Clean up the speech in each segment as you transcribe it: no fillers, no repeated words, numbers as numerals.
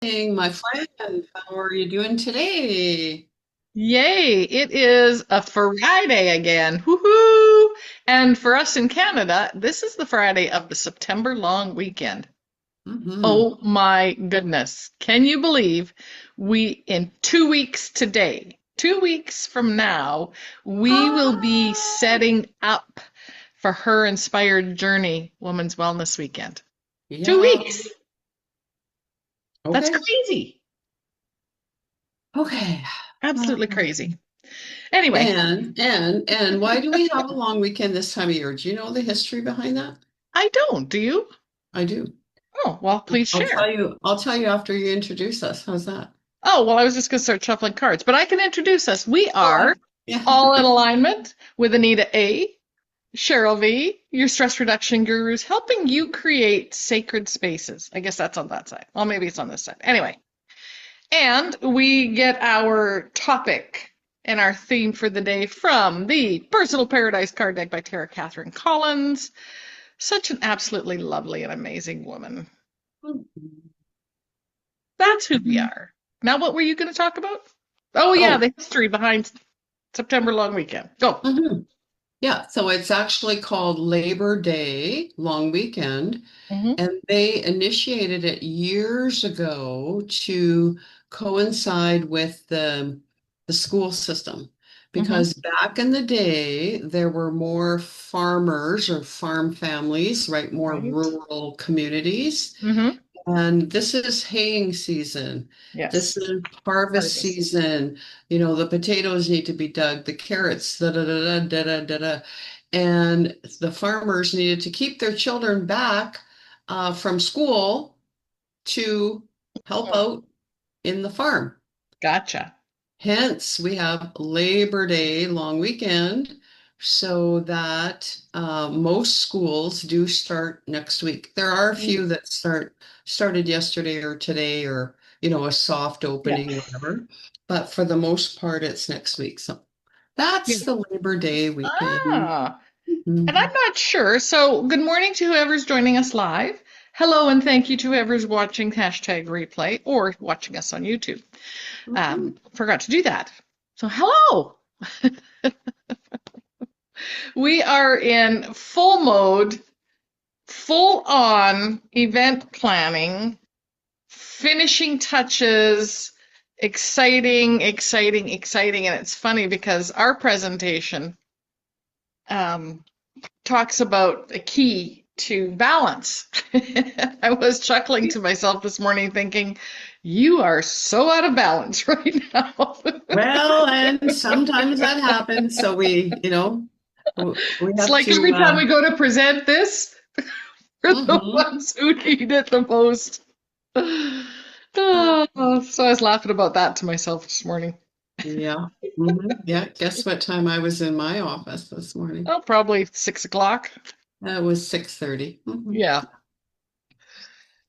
My friend. How are you doing today? Yay, it is a Friday again. Woohoo! And for us in Canada, this is the Friday of the September long weekend. Hmm. Oh my goodness. Can you believe in 2 weeks today, 2 weeks from now, we will be Ah, setting up for her Inspired Journey Women's Wellness Weekend. Two yeah. weeks. That's Okay. crazy. Okay. Uh, Absolutely crazy. Anyway, and why do we have a long weekend this time of year? Do you know the history behind that? I don't. Do you? I do. Oh, well, please I'll tell share. you. I'll tell you after you introduce us. How's that? Oh, well, I was just going to start shuffling cards, but I can introduce us. We Go are on. Yeah. all in alignment with Anita A., Cheryl V., your stress reduction gurus, helping you create sacred spaces. I guess that's on that side. Well, maybe it's on this side. Anyway, and we get our topic and our theme for the day from the Personal Paradise card deck by Tara Catherine Collins. Such an absolutely lovely and amazing woman. That's who we are. Now, what were you going to talk about? Oh, yeah, Oh. the history behind September long weekend. Go. Mhm. Yeah. So it's actually called Labor Day long weekend. Hmm. And they initiated it years ago to coincide with the school system. Hmm. Because back in the day, there were more farmers or farm families, right? More Right. rural communities. Hmm. And this is haying season. This Yes. is harvest Harvest. season. You know, the potatoes need to be dug, the carrots, da da da da da da da. Da. And the farmers needed to keep their children back from school to help Oh, out in the farm. gotcha. Hence, we have Labor Day long weekend so that most schools do start next week. There are a Mm. few that started yesterday or today or a soft Yeah. opening, whatever. But for the most part, it's next week. So Yeah. that's the Labor Day weekend. Ah, and Mhm. I'm not sure. So, good morning to whoever's joining us live. Hello, and thank you to whoever's watching hashtag replay or watching us on YouTube. Mhm. Forgot to do that. So, hello. We are in full mode, full on event planning, finishing touches, exciting, exciting, exciting. And it's funny because our presentation um, talks about a key to balance. I was chuckling to myself this morning thinking, you are so out of balance right now. Well, and sometimes that happens. So we It's have like to, every time we go to present this, we're the mhm. ones who need it the most. Oh, so I was laughing about that to myself this morning. Yeah. Yeah. Guess what time I was in my office this morning? Oh, probably 6 o'clock. It was 6:30. Yeah.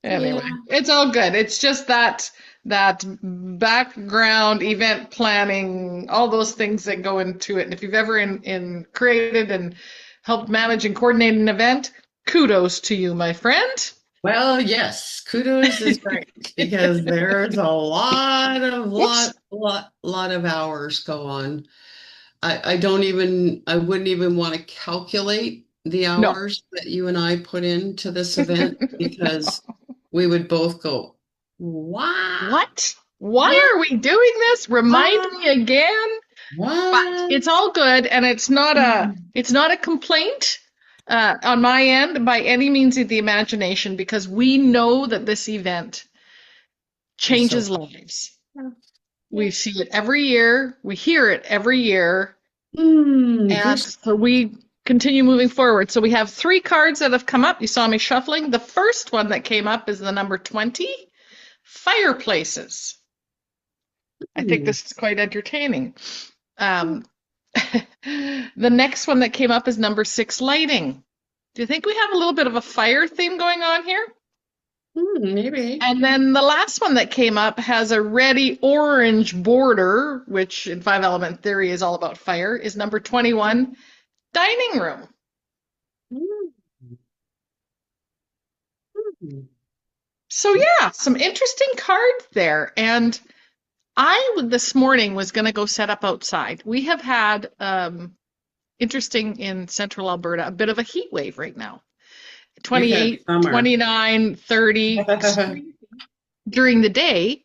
Anyway, Yeah. it's all good. It's just that background event planning, all those things that go into it. And if you've ever in created and helped manage and coordinate an event, kudos to you, my friend. Well, yes, kudos is great because there's a lot of Whoops. lot of hours go on. I wouldn't even want to calculate the No. hours that you and I put into this event because we would both go, wow, What? Why what, are we doing this? Remind me what, again. But what? it's all good, and it's not a complaint on my end by any means of the imagination because we know that this event It's so changes lives. yeah. We see it every year, we hear it every year, and This so we continue moving forward. So we have three cards that have come up. You saw me shuffling. The first one that came up is the number 20, fireplaces. I think hmm, this is quite entertaining. Um, the next one that came up is number 6, lighting. Do you think we have a little bit of a fire theme going on here? maybe. And then the last one that came up has a reddy orange border, which in five element theory is all about fire, is number 21, dining room. Hmm, hmm. So yeah, some interesting cards there. And this morning was going to go set up outside. We have had interesting in central Alberta, a bit of a heat wave right now. We've had 28, summer. 29, 30 extreme during the day,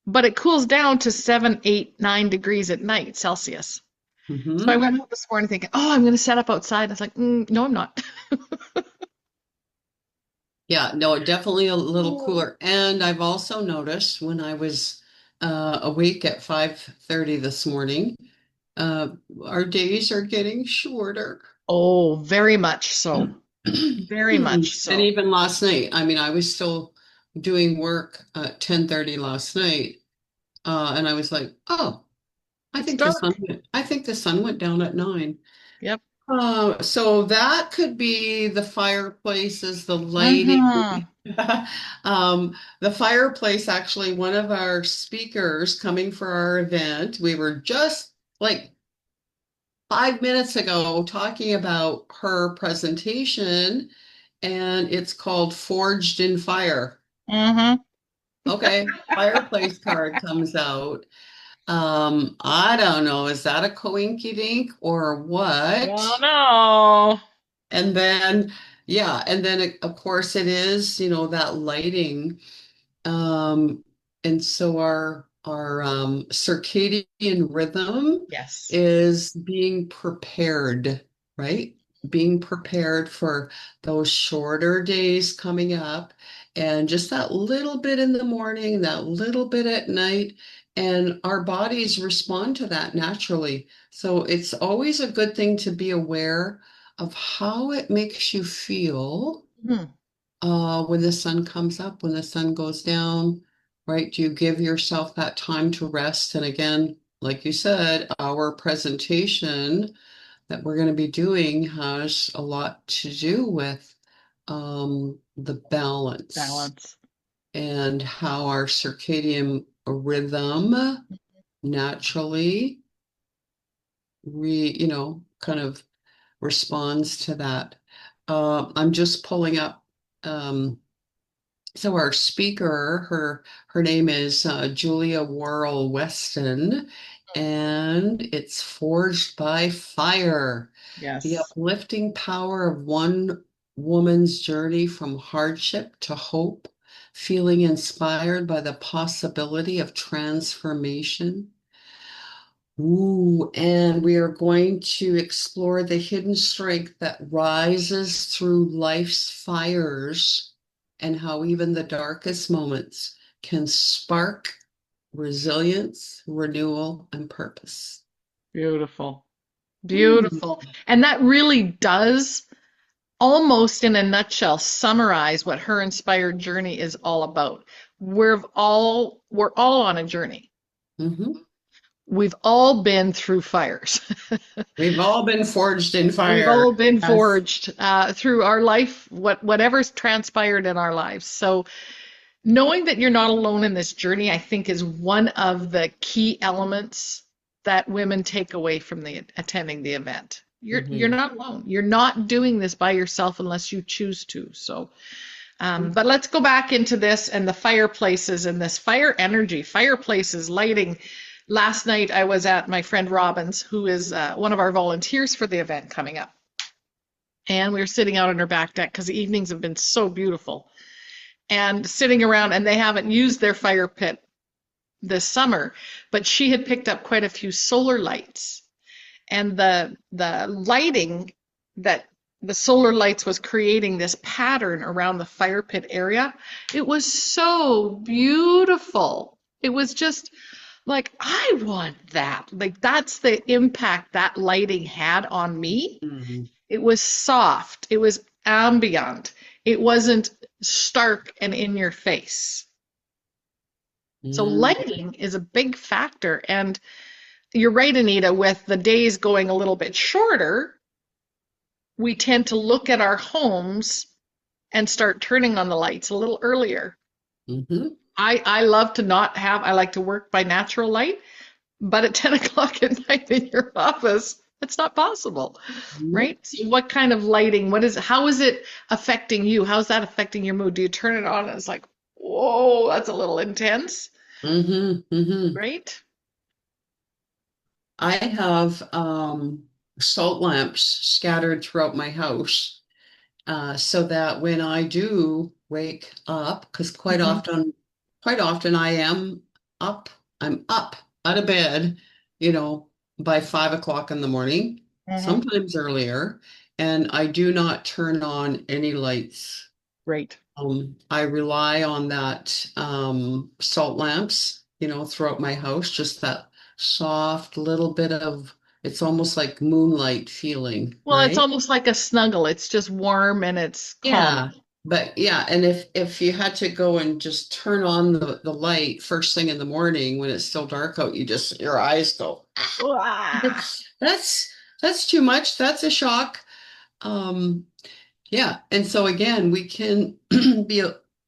but it cools down to 7, 8, 9 degrees at night Celsius. So I Hmm. went out this morning thinking, oh, I'm going to set up outside. I was like, no, I'm not. Yeah, no, definitely a little cooler. And I've also noticed when I was awake at 5:30 this morning, uh, our days are getting shorter. Oh, very much so. Very much And so. even last night, I mean, I was still doing work at 10:30 last night, and I was like, oh, It's dark. I think the sun went down at 9. Yep. So that could be the fireplaces, the lighting. Mm-hmm. The fireplace, actually, one of our speakers coming for our event, we were just like 5 minutes ago talking about her presentation, and it's called Forged in Fire. Mm-hmm. Okay, fireplace card comes out. I don't know, is that a coinky dink or Don't what? know. And then, yeah, and then of course it is, that lighting. Um, and so our circadian rhythm Yes. is being prepared, right? Being prepared for those shorter days coming up, and just that little bit in the morning, that little bit at night, and our bodies respond to that naturally. So it's always a good thing to be aware of how it makes you feel Hmm. when the sun comes up, when the sun goes down, right? Do you give yourself that time to rest? And again, like you said, our presentation that we're going to be doing has a lot to do with the balance Balance. and how our circadian rhythm naturally kind of responds to that. I'm just pulling up. So our speaker, her name is Julia Worrell Weston, and it's Forged by Fire, the Yes. uplifting power of one woman's journey from hardship to hope, feeling inspired by the possibility of transformation. Ooh, and we are going to explore the hidden strength that rises through life's fires and how even the darkest moments can spark resilience, renewal, and purpose. Beautiful. Hmm. Beautiful. And that really does almost in a nutshell summarize what her inspired journey is all about. We're all on a journey. Hmm. We've all been through fires. We've all been forged in We've fire. all been Yes. forged through our life, whatever's transpired in our lives. So knowing that you're not alone in this journey, I think, is one of the key elements that women take away from the attending the event. You're Hmm. not alone. You're not doing this by yourself unless you choose to. So, but let's go back into this and the fireplaces and this fire energy, fireplaces, lighting. Last night I was at my friend Robin's, who is one of our volunteers for the event coming up, and we were sitting out on her back deck because the evenings have been so beautiful and sitting around, and they haven't used their fire pit this summer, but she had picked up quite a few solar lights, and the lighting that the solar lights was creating this pattern around the fire pit area. It was so beautiful. It was just like, I want that. Like, that's the impact that lighting had on me. Hmm. It was soft. It was ambient. It wasn't stark and in your face. So Hmm. lighting is a big factor. And you're right, Anita, with the days going a little bit shorter, we tend to look at our homes and start turning on the lights a little earlier. Hmm. I love to not have, I like to work by natural light, but at 10 o'clock at night in your office, it's not possible, Nope. right? So what kind of lighting, how is it affecting you? How's that affecting your mood? Do you turn it on and it's like, Whoa, that's a little intense. Hmm. Great. I have salt lamps scattered throughout my house, so that when I do wake up, because Hmm. quite often I am up, I'm up out of bed, you know, by 5 o'clock in the morning, Hmm. sometimes earlier, and I do not turn on any lights. Great. I rely on that salt lamps, throughout my house, just that soft little bit of, it's almost like moonlight feeling, Well, it's right? almost like a snuggle. It's just warm and it's Yeah. calming. But yeah, and if you had to go and just turn on the light first thing in the morning when it's still dark out, your eyes go, Ah. that's that's too much. That's a shock. Um, Yeah, and so again, we can be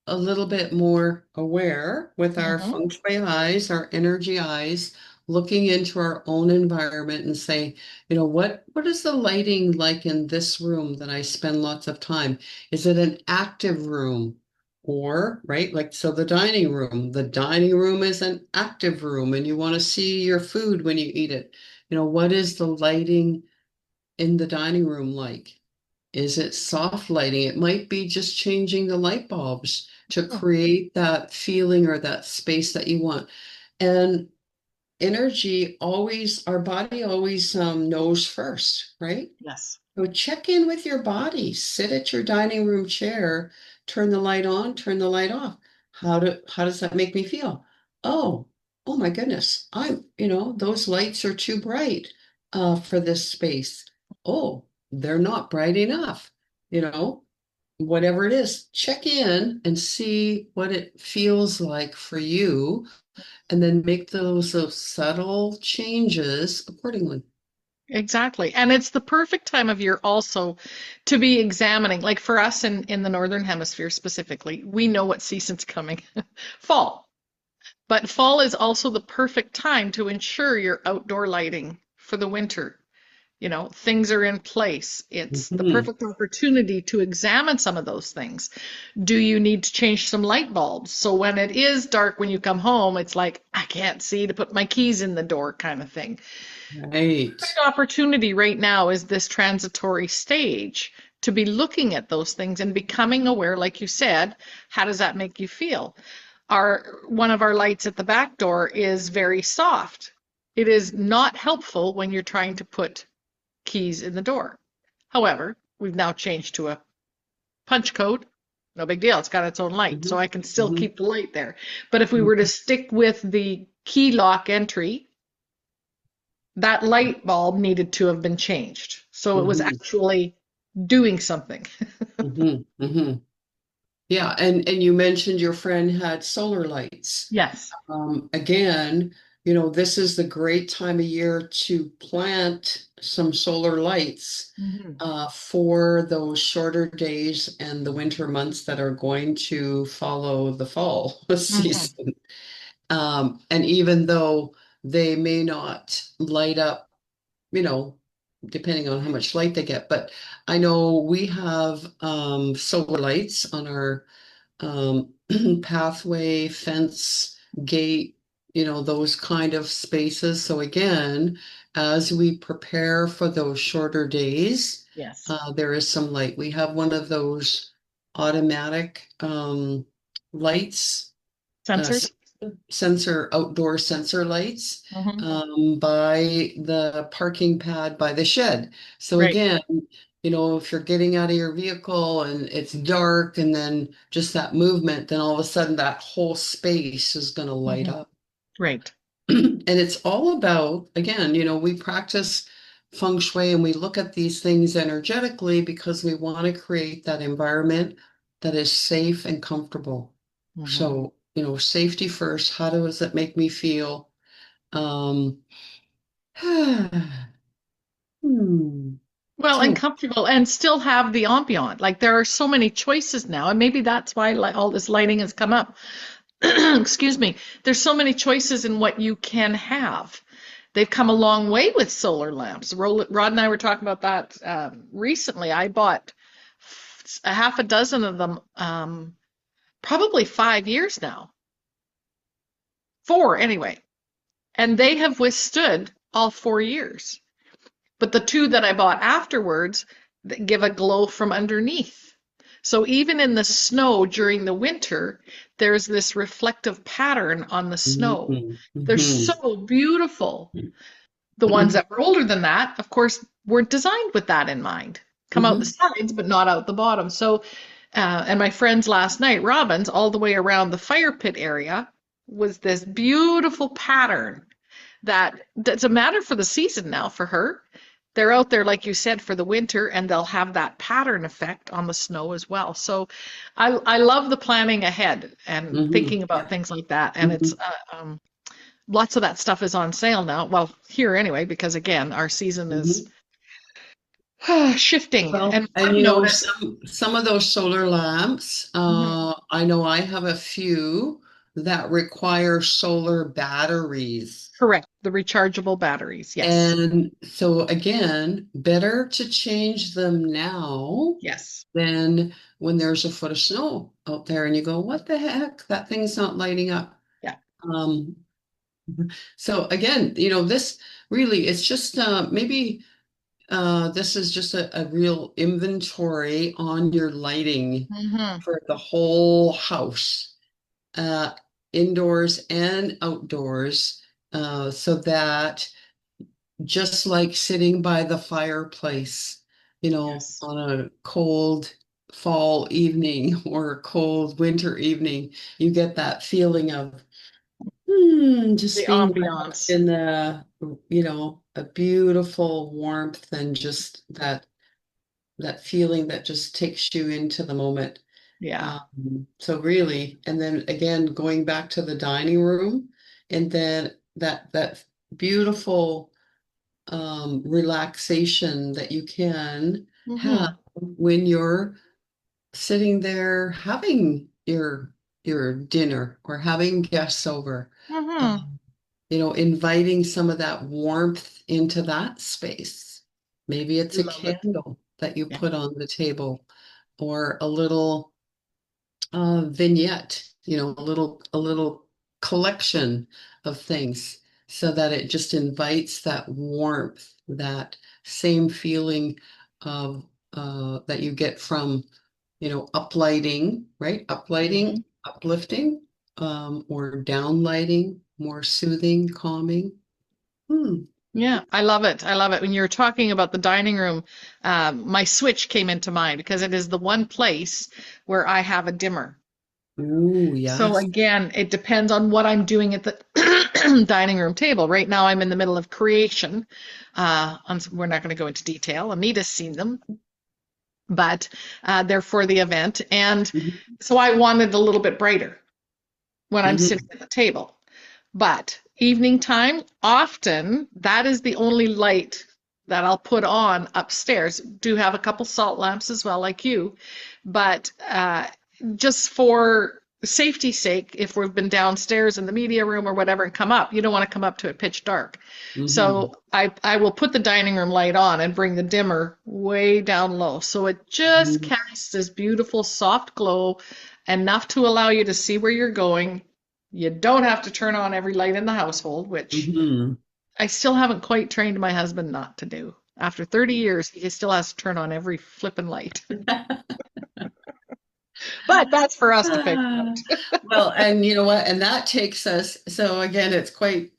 a little bit more aware with our Hmm. feng shui eyes, our energy eyes, looking into our own environment and say, what is the lighting like in this room that I spend lots of time? Is it an active room? Or, right, like so the dining room is an active room and you want to see your food when you eat it. What is the lighting in the dining room like? Is it soft lighting? It might be just changing the light bulbs to create that feeling or that space that you want. And our body always knows first, right? Yes. So check in with your body. Sit at your dining room chair, turn the light on, turn the light off. How does that make me feel? Oh, oh my goodness. Those lights are too bright for this space. Oh, they're not bright enough. You know, Whatever it is, check in and see what it feels like for you, and then make those subtle changes accordingly. Exactly. And it's the perfect time of year also to be examining, like for us in the Northern Hemisphere specifically, we know what season's coming. Fall. But fall is also the perfect time to ensure your outdoor lighting for the winter. Things are in place. It's the Mhm. perfect opportunity to examine some of those things. Do you need to change some light bulbs? So when it is dark when you come home, it's like, I can't see to put my keys in the door kind of thing. Right. Perfect opportunity right now is this transitory stage to be looking at those things and becoming aware, like you said, how does that make you feel? One of our lights at the back door is very soft. It is not helpful when you're trying to put keys in the door. However, we've now changed to a punch code. No big deal. It's got its own light, so Mhm. I can still Mhm. keep the light there. But if we were to Mhm. stick with the key lock entry, that light bulb needed to have been changed. So it was Mhm. actually doing something. Mhm. Mhm. Yeah, and you mentioned your friend had solar lights. Yes. Again, this is the great time of year to plant some solar lights Hmm. for those shorter days and the winter months that are going to follow the fall Hmm. season. And even though they may not light up, you know, depending on how much light they get, but I know we have solar lights on our pathway, fence, gate, those kind of spaces. So again, as we prepare for those shorter days, Yes. there is some light. We have one of those automatic lights, uh, Sensors? outdoor sensor lights Hmm. by the parking pad by the shed. So Right. again, if you're getting out of your vehicle and it's dark and then just that movement, then all of a sudden that whole space is going to light Hmm. up. Right. And it's all about, again, we practice feng shui and we look at these things energetically because we want to create that environment that is safe and comfortable. Hmm. So, safety first. How does it make me feel? Um, hmm. Well, and So, comfortable and still have the ambient. Like there are so many choices now, and maybe that's why all this lighting has come up. Excuse me. There's so many choices in what you can have. They've come a long way with solar lamps. Rod and I were talking about that recently. I bought a half a dozen of them probably 5 years now, 4 anyway. And they have withstood all 4 years. But the two that I bought afterwards that give a glow from underneath. So even in the snow during the winter, there's this reflective pattern on the snow. Mhm. They're Mhm. so beautiful. The ones that were older than that, of course, weren't designed with that in mind. Come out the Mhm. sides, but not out the bottom. So, and my friends last night, Robin's, all the way around the fire pit area was this beautiful pattern that's a matter for the season now for her. They're out there, like you said, for the winter, and they'll have that pattern effect on the snow as well. So I love the planning ahead and Mhm. thinking about Yeah. things like that. And it's Mhm. lots of that stuff is on sale now. Well, here anyway, because again, our season is Mhm. shifting. Well, And and I've noticed, some of those solar lamps, mhm, I know I have a few that require solar batteries. correct, the rechargeable batteries. Yes. And so again, better to change them now Yes. than when there's a foot of snow out there and you go, what the heck? That thing's not lighting up. Yeah. Um, so again, this really, it's just maybe this is just a real inventory on your lighting Hmm. for the whole house, uh, indoors and outdoors, so that just like sitting by the fireplace, Yes. on a cold fall evening or a cold winter evening, you get that feeling of The just being wrapped ambiance. in a beautiful warmth and just that feeling that just takes you into the moment. Yeah. So really, and then again, going back to the dining room, and then that beautiful relaxation that you can have Hmm. when you're sitting there having your dinner or having guests over. Hmm. Um, inviting some of that warmth into that space. Maybe it's a Love it. candle that you Yeah. put on the table or a little vignette, a little collection of things so that it just invites that warmth, that same feeling of that you get from, uplighting, right? Uplighting, Hmm. uplifting, or downlighting, more soothing, calming. Hmm. Yeah, I love it. I love it. When you were talking about the dining room, my switch came into mind because it is the one place where I have a dimmer. Ooh, So yes. again, it depends on what I'm doing at the dining room table. Right now, I'm in the middle of creation. We're not going to go into detail. Anita's seen them, but they're for the event. And Mhm. so I wanted a little bit brighter when I'm sitting Mhm. at the table. But evening time, often that is the only light that I'll put on upstairs. Do have a couple salt lamps as well, like you, but just for safety's sake, if we've been downstairs in the media room or whatever and come up, you don't want to come up to it pitch dark. Mhm. So I will put the dining room light on and bring the dimmer way down low. So it just Mhm. casts this beautiful soft glow, enough to allow you to see where you're going. You don't have to turn on every light in the household, which Mhm. I still haven't quite trained my husband not to do. After 30 years, he still has to turn on every flippin' light. But that's for us to figure Ah, out. well, and you know what? And that takes us, so again, it's quite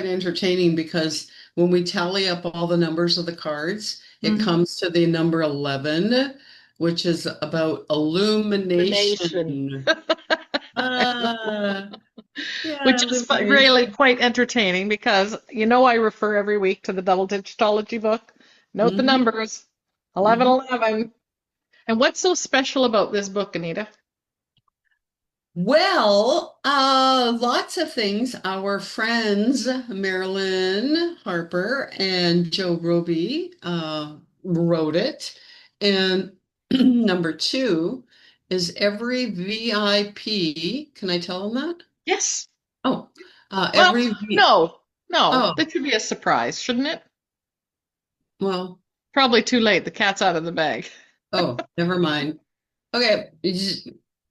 entertaining because when we tally up all the numbers of the cards, it Mhm. comes to the number 11, which is about Illumination, illumination. Ah, which yeah, is really illumination. quite entertaining because I refer every week to the double digitology book. Note the Hmm. numbers, 11, Hmm. 11. And what's so special about this book, Anita? Well, lots of things. Our friends Marilyn Harper and Joe Roby wrote it. And number two is every VIP. Can I tell them that? Yes. Oh, Well, every V. no, no. Oh, That should be a surprise, shouldn't it? well, Probably too late. The cat's out of the bag. oh, never mind. Okay.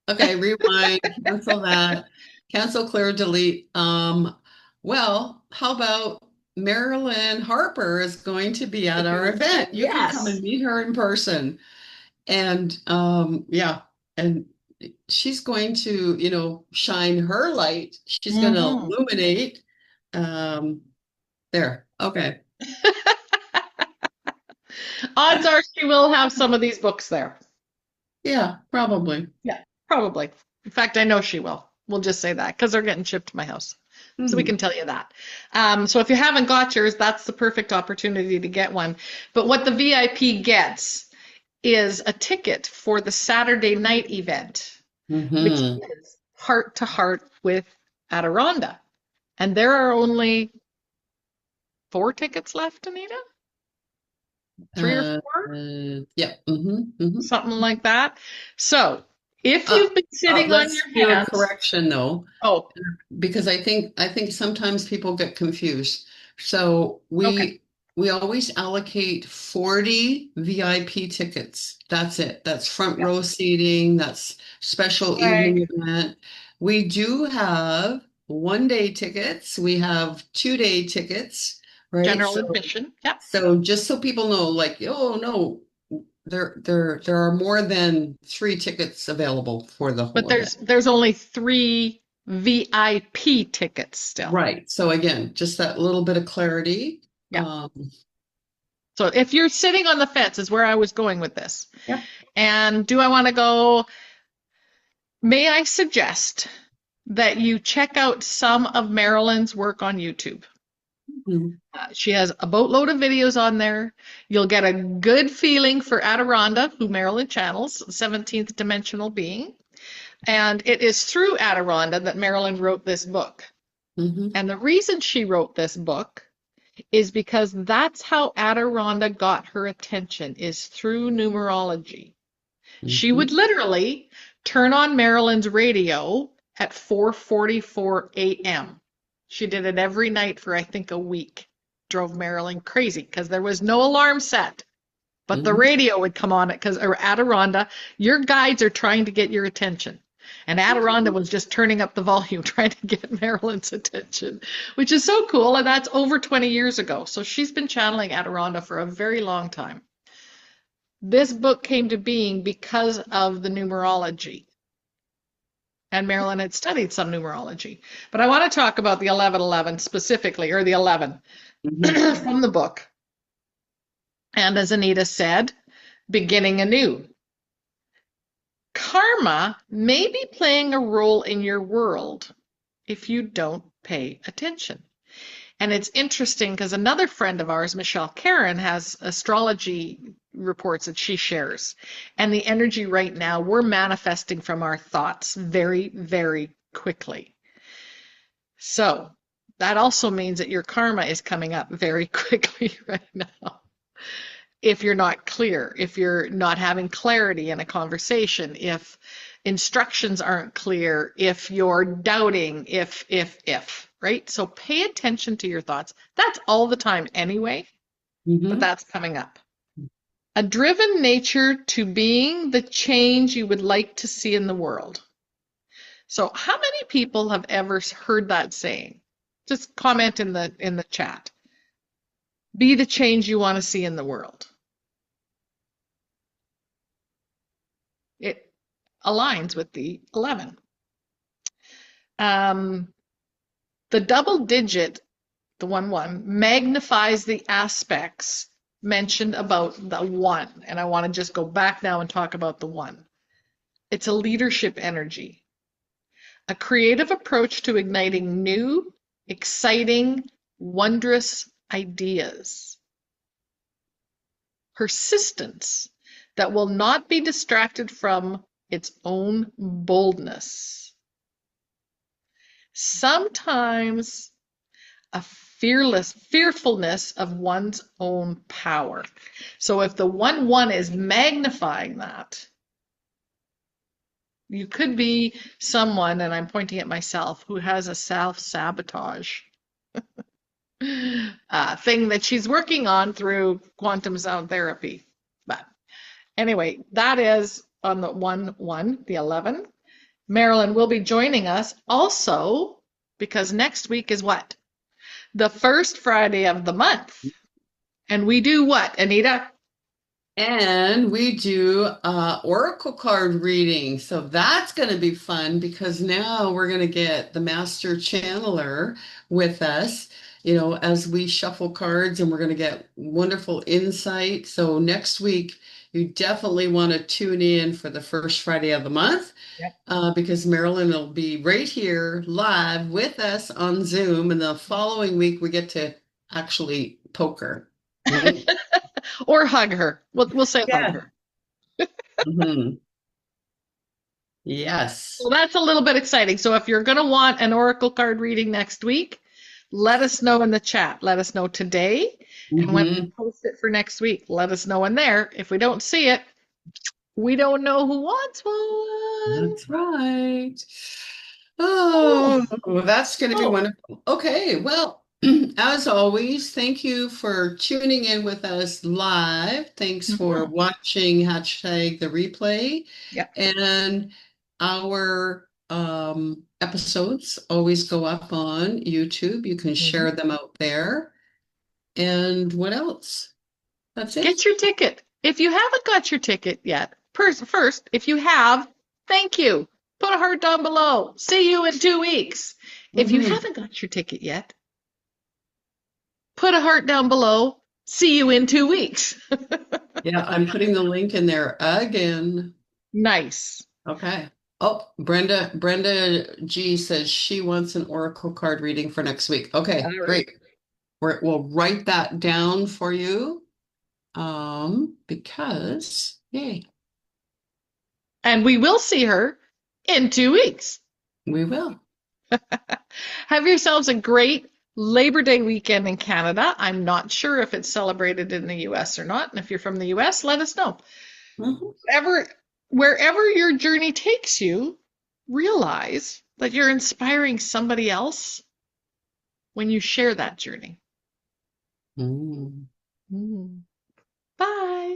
Okay, rewind, cancel that, cancel, clear, delete. Well, how about Marilyn Harper is going to be at our event. You can come and Yes. meet her in person. And yeah, and she's going to, shine her light. She's going to Hmm. illuminate. Um, there. Okay. Odds are she will have some of these books there. Yeah, probably. Yeah, probably. In fact, I know she will. We'll just say that because they're getting shipped to my house. So we Hmm. can tell you that. So if you haven't got yours, that's the perfect opportunity to get one. But what the VIP gets is a ticket for the Saturday night event, which Hmm. is Heart to Heart with Adironda. And there are only 4 tickets left, Anita? 3 or 4? Yeah. Hmm. Something like that. So if you've been sitting on Let's your do a hands, correction though, oh, because I think sometimes people get confused. So okay. we always allocate 40 VIP tickets. That's it. That's front Yeah. row seating, that's special Right. evening event. We do have 1 day tickets, we have 2 day tickets, right? General So admission. Yeah. just so people know, like, oh no, there are more than 3 tickets available for the But whole event. there's only 3 VIP tickets still. Right. So again, just that little bit of clarity. Yeah. Um, So if you're sitting on the fence is where I was going with this. yeah. And do I want to go? May I suggest that you check out some of Marilyn's work on YouTube? Mhm. She has a boatload of videos on there. You'll get a good feeling for Adironda, who Marilyn channels, 17th dimensional being. And it is through Adironda that Marilyn wrote this book. Mhm. And the reason she wrote this book is because that's how Adironda got her attention, is through numerology. She would Mhm. literally turn on Marilyn's radio at 4:44 a.m. She did it every night for I think a week. Drove Marilyn crazy because there was no alarm set. But the Mhm. radio would come on it because or Adironda, your guides are trying to get your attention. And Adironda was just turning up the volume, trying to get Marilyn's attention, which is so cool. And that's over 20 years ago. So she's been channeling Adironda for a very long time. This book came to being because of the numerology. And Marilyn had studied some numerology. But I want to talk about the 1111 specifically, or the 11 Mhm. from the book. And as Anita said, beginning anew. Karma may be playing a role in your world if you don't pay attention. And it's interesting because another friend of ours, Michelle Karen, has astrology reports that she shares. And the energy right now, we're manifesting from our thoughts very, very quickly. So that also means that your karma is coming up very quickly right now. If you're not clear, if you're not having clarity in a conversation, if instructions aren't clear, if you're doubting, if, right? So pay attention to your thoughts. That's all the time anyway, but Mhm. that's coming up. A driven nature to being the change you would like to see in the world. So how many people have ever heard that saying? Just comment in the chat. Be the change you want to see in the world. It aligns with the 11. Um, the double digit, the 1 1, magnifies the aspects mentioned about the 1. And I want to just go back now and talk about the 1. It's a leadership energy, a creative approach to igniting new, exciting, wondrous ideas. Persistence that will not be distracted from its own boldness. Sometimes a fearfulness of one's own power. So if the 1 1 is magnifying that, you could be someone, and I'm pointing at myself, who has a self-sabotage thing that she's working on through quantum sound therapy. But anyway, that is on the 1 1, the 11. Marilyn will be joining us also because next week is what? The first Friday of the month. And we do what, Anita? And we do oracle card reading. So that's going to be fun because now we're going to get the master channeler with us, as we shuffle cards and we're going to get wonderful insight. So next week, you definitely want to tune in for the first Friday of the month Yep. because Marilyn will be right here live with us on Zoom. And the following week, we get to actually poke her. Right? Or hug her. We'll say hug Yeah. her. Mhm. So Yes. that's a little bit exciting. So if you're going to want an oracle card reading next week, let us know in the chat. Let us know today. And when we Hmm. post it for next week, let us know in there. If we don't see it, we don't know who wants one. That's right. Oh, Oh, that's going to be oh. wonderful. Okay, well, as always, thank you for tuning in with us live. Thanks for Mhm. watching hashtag the replay. Yep. And our episodes always go up on YouTube. You can Mhm. share them out there. And what else? That's it. Get your ticket. If you haven't got your ticket yet, first, if you have, thank you. Put a heart down below. See you in 2 weeks. If you Hmm. haven't got your ticket yet, put a heart down below. See you in 2 weeks. Yeah, I'm putting the link in there again. Nice. Okay. Oh, Brenda G says she wants an oracle card reading for next week. Okay, All right. great. We'll write that down for you. Because yay, And we will see her in 2 weeks. we will. Have yourselves a great Labor Day weekend in Canada. I'm not sure if it's celebrated in the US or not. And if you're from the US, let us know. Mhm. Wherever, wherever your journey takes you, realize that you're inspiring somebody else when you share that journey. Mm. Mm. Bye.